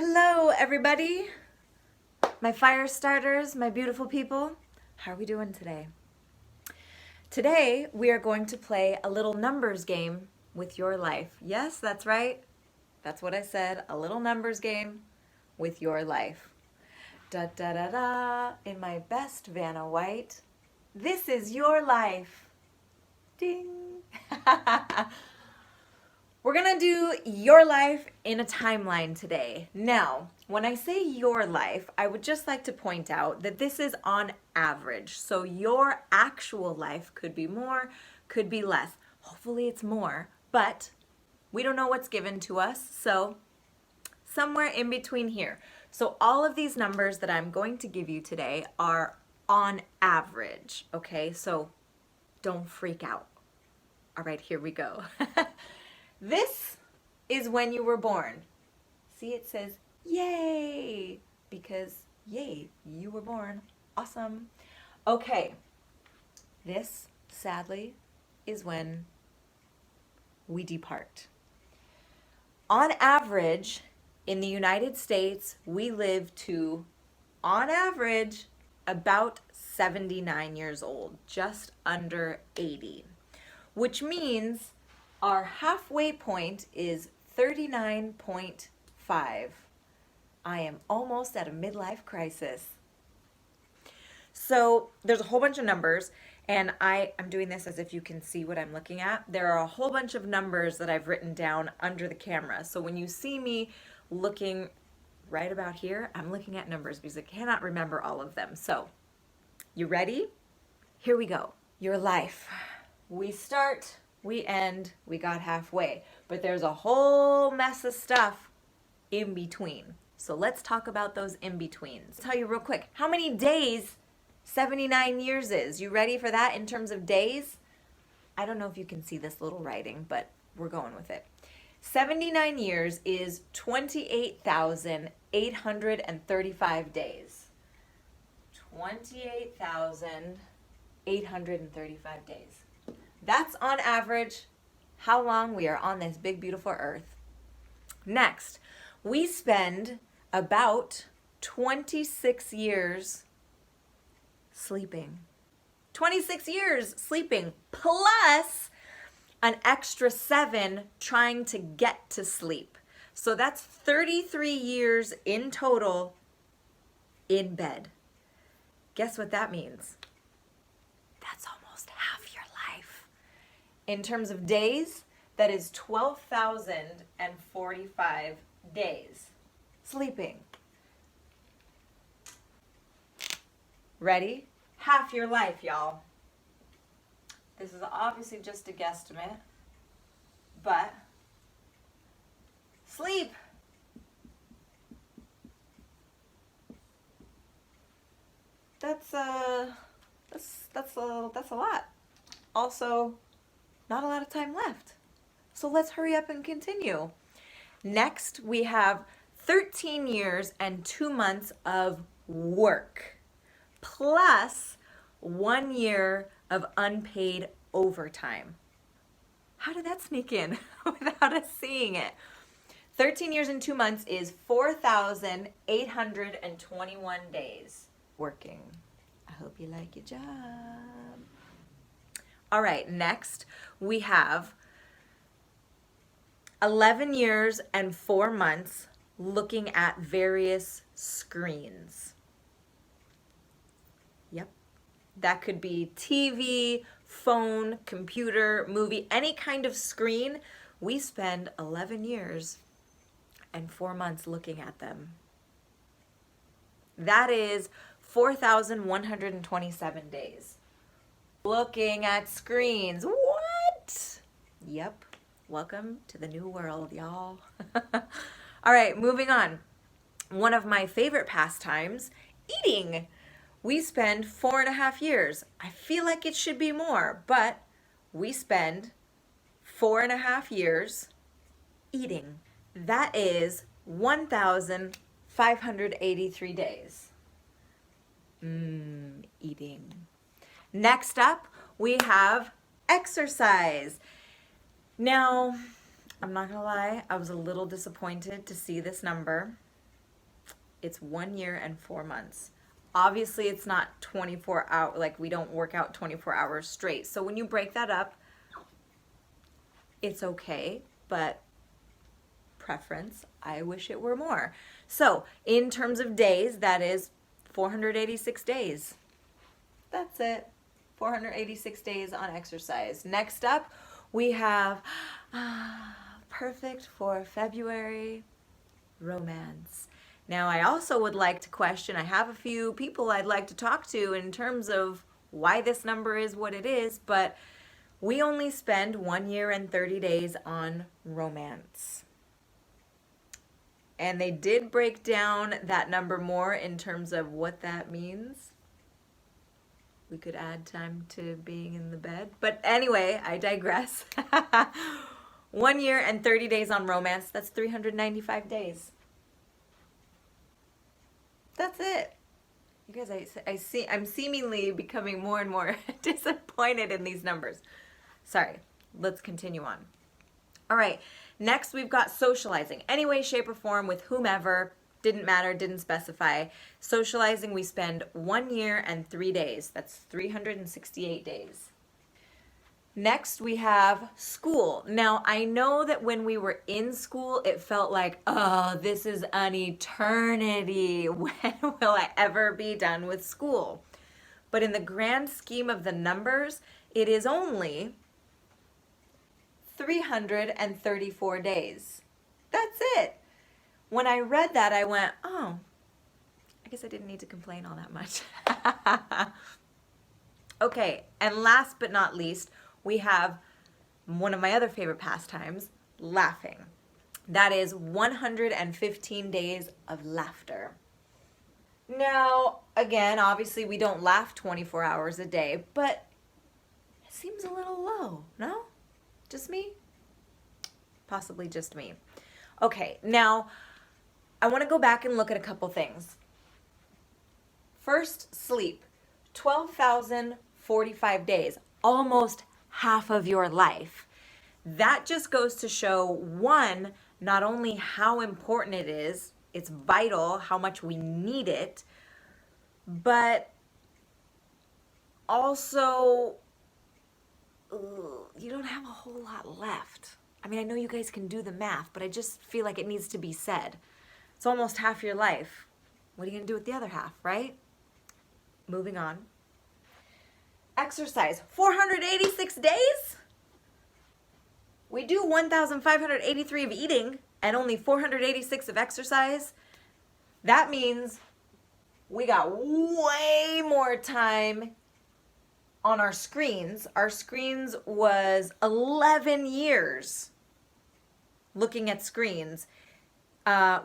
Hello, everybody. My fire starters, my beautiful people. How are we doing today? Today, we are going to play a little numbers game with your life. Yes, that's right. That's what I said. A little numbers game with your life. Da da da da. In my best Vanna White. This is your life. Ding. We're gonna do your life in a timeline today. Now, when I say your life, I would just like to point out that this is on average. So your actual life could be more, could be less. Hopefully it's more, but we don't know what's given to us. So somewhere in between here. So all of these numbers that I'm going to give you today are on average, okay? So don't freak out. All right, here we go. This is when you were born. See, it says yay, because yay, you were born. Awesome. Okay, this, sadly, is when we depart. On average, in the United States, we live to, on average, about 79 years old, just under 80, which means our halfway point is 39.5. I am almost at a midlife crisis. So there's a whole bunch of numbers, and I'm doing this as if you can see what I'm looking at. There are a whole bunch of numbers that I've written down under the camera. So when you see me looking right about here, I'm looking at numbers because I cannot remember all of them. So, you ready? Here we go. Your life. We start, we end, we got halfway. But there's a whole mess of stuff in between. So let's talk about those in-betweens. I'll tell you real quick, how many days 79 years is? You ready for that in terms of days? I don't know if you can see this little writing, but we're going with it. 79 years is 28,835 days. 28,835 days. That's on average how long we are on this big, beautiful earth. Next, we spend about 26 years sleeping. 26 years sleeping, plus an extra 7 trying to get to sleep. So that's 33 years in total in bed. Guess what that means? That's almost half your life. In terms of days, that is 12,045 days sleeping. Ready? Half your life, y'all. This is obviously just a guesstimate, but sleep. That's a lot. Also, not a lot of time left. So let's hurry up and continue. Next, we have 13 years and 2 months of work, plus 1 year of unpaid overtime. How did that sneak in without us seeing it? 13 years and 2 months is 4,821 days working. I hope you like your job. All right, next we have 11 years and 4 months looking at various screens. Yep. That could be TV, phone, computer, movie, any kind of screen. We spend 11 years and 4 months looking at them. That is 4,127 days. Looking at screens. What? Yep. Welcome to the new world, y'all. All right, moving on. One of my favorite pastimes, eating. We spend 4.5 years. I feel like it should be more, but we spend 4.5 years eating. That is 1,583 days. Eating. Next up, we have exercise. Now, I'm not gonna lie, I was a little disappointed to see this number. It's 1 year and 4 months. Obviously, it's not 24 hours, like we don't work out 24 hours straight. So when you break that up, it's okay, but preference, I wish it were more. So in terms of days, that is 486 days. That's it. 486 days on exercise. Next up, we have perfect for February, romance. Now, I also would like to question, I have a few people I'd like to talk to in terms of why this number is what it is, but we only spend 1 year and 30 days on romance. And they did break down that number more in terms of what that means. We could add time to being in the bed. But anyway, I digress. 1 year and 30 days on romance, that's 395 days. That's it. You guys, I'm seemingly becoming more and more disappointed in these numbers. Sorry, let's continue on. All right, next we've got socializing. Any way, shape, or form with whomever, didn't matter, didn't specify. Socializing, we spend 1 year and 3 days. That's 368 days. Next, we have school. Now, I know that when we were in school, it felt like, oh, this is an eternity. When will I ever be done with school? But in the grand scheme of the numbers, it is only 334 days. That's it. When I read that, I went, oh, I guess I didn't need to complain all that much. Okay, and last but not least, we have one of my other favorite pastimes, laughing. That is 115 days of laughter. Now, again, obviously we don't laugh 24 hours a day, but it seems a little low, no? Just me? Possibly just me. Okay, now I want to go back and look at a couple things. First, sleep. 12,045 days, almost half of your life. That just goes to show, one, not only how important it is, it's vital, how much we need it, but also you don't have a whole lot left. I mean, I know you guys can do the math, but I just feel like it needs to be said. It's almost half your life. What are you going to do with the other half, right? Moving on. Exercise, 486 days? We do 1,583 of eating and only 486 of exercise. That means we got way more time on our screens. Our screens was 11 years looking at screens,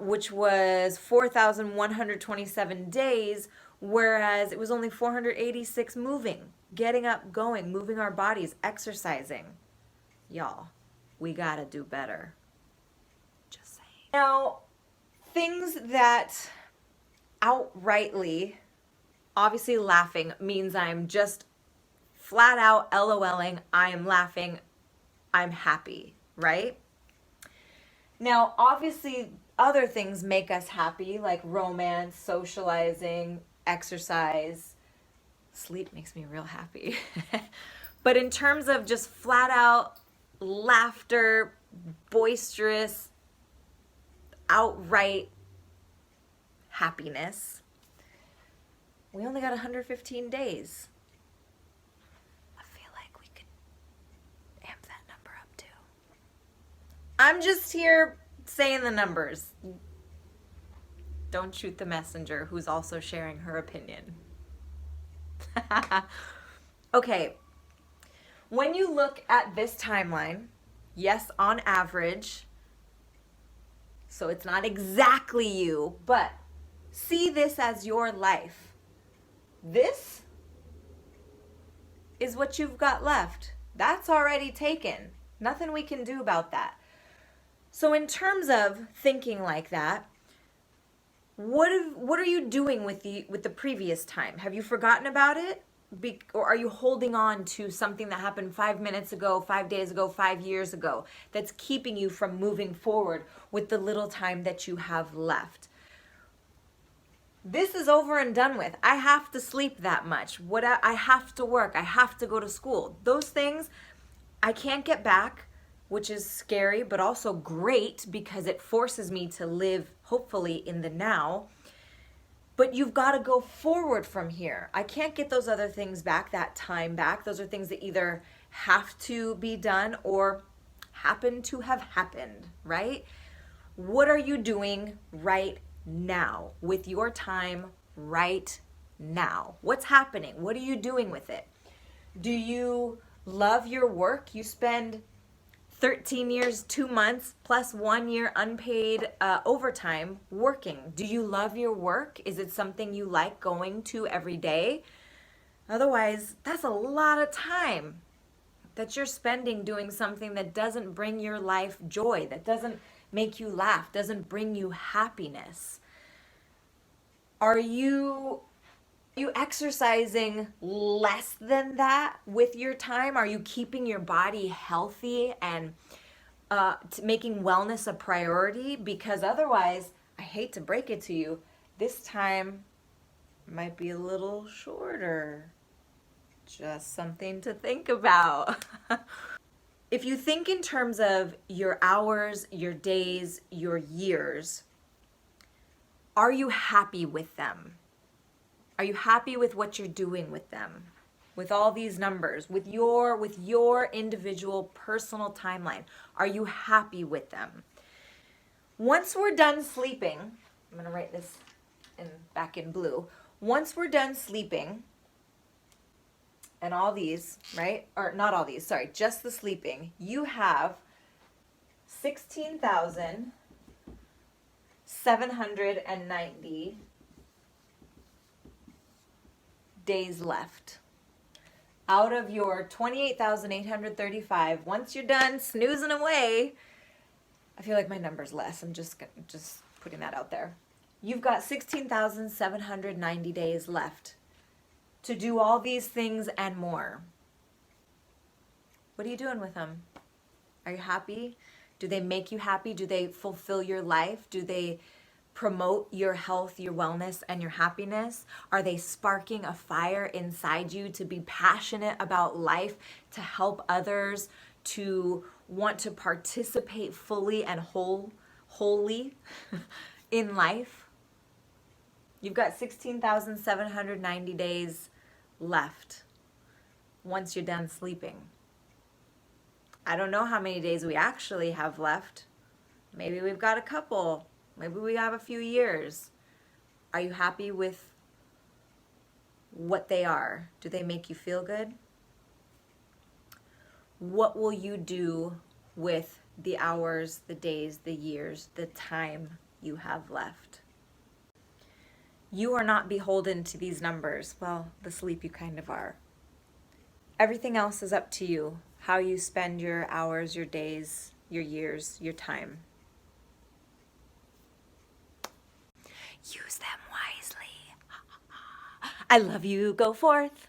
which was 4,127 days, whereas it was only 486 moving, getting up, going, moving our bodies, exercising. Y'all, we gotta do better. Just saying. Now, things that outrightly, obviously laughing means I'm just flat out LOLing, I am laughing, I'm happy, right? Now, obviously, other things make us happy, like romance, socializing, exercise. Sleep makes me real happy. But in terms of just flat out laughter, boisterous, outright happiness, we only got 115 days. I feel like we could amp that number up too. I'm just here saying the numbers. Don't shoot the messenger who's also sharing her opinion. Okay, when you look at this timeline, yes, on average, so it's not exactly you, but see this as your life. This is what you've got left. That's already taken. Nothing we can do about that. So in terms of thinking like that, what are you doing with the previous time? Have you forgotten about it? Or are you holding on to something that happened 5 minutes ago, 5 days ago, 5 years ago that's keeping you from moving forward with the little time that you have left? This is over and done with. I have to sleep that much. I have to work. I have to go to school. Those things I can't get back, which is scary, but also great because it forces me to live, hopefully, in the now. But you've got to go forward from here. I can't get those other things back, that time back. Those are things that either have to be done or happen to have happened, right? What are you doing right now with your time right now? What's happening? What are you doing with it? Do you love your work? You spend 13 years, 2 months, plus 1 year unpaid overtime working. Do you love your work? Is it something you like going to every day? Otherwise, that's a lot of time that you're spending doing something that doesn't bring your life joy, that doesn't make you laugh, doesn't bring you happiness. Are you exercising less than that with your time? Are you keeping your body healthy and making wellness a priority? Because otherwise, I hate to break it to you, this time might be a little shorter. Just something to think about. If you think in terms of your hours, your days, your years, are you happy with them? Are you happy with what you're doing with them? With all these numbers, with your individual personal timeline, are you happy with them? Once we're done sleeping, I'm going to write this back in blue. Once we're done sleeping, and all these, right? Or not all these, sorry, just the sleeping. You have 16,790 days left. Out of your 28,835, once you're done snoozing away, I feel like my number's less. I'm just putting that out there. You've got 16,790 days left to do all these things and more. What are you doing with them? Are you happy? Do they make you happy? Do they fulfill your life? Do they promote your health, your wellness, and your happiness? Are they sparking a fire inside you to be passionate about life, to help others, to want to participate fully and wholly in life? You've got 16,790 days left once you're done sleeping. I don't know how many days we actually have left. Maybe we've got a couple. Maybe we have a few years. Are you happy with what they are? Do they make you feel good? What will you do with the hours, the days, the years, the time you have left? You are not beholden to these numbers. Well, the sleep you kind of are. Everything else is up to you. How you spend your hours, your days, your years, your time. Use them wisely. I love you. Go forth.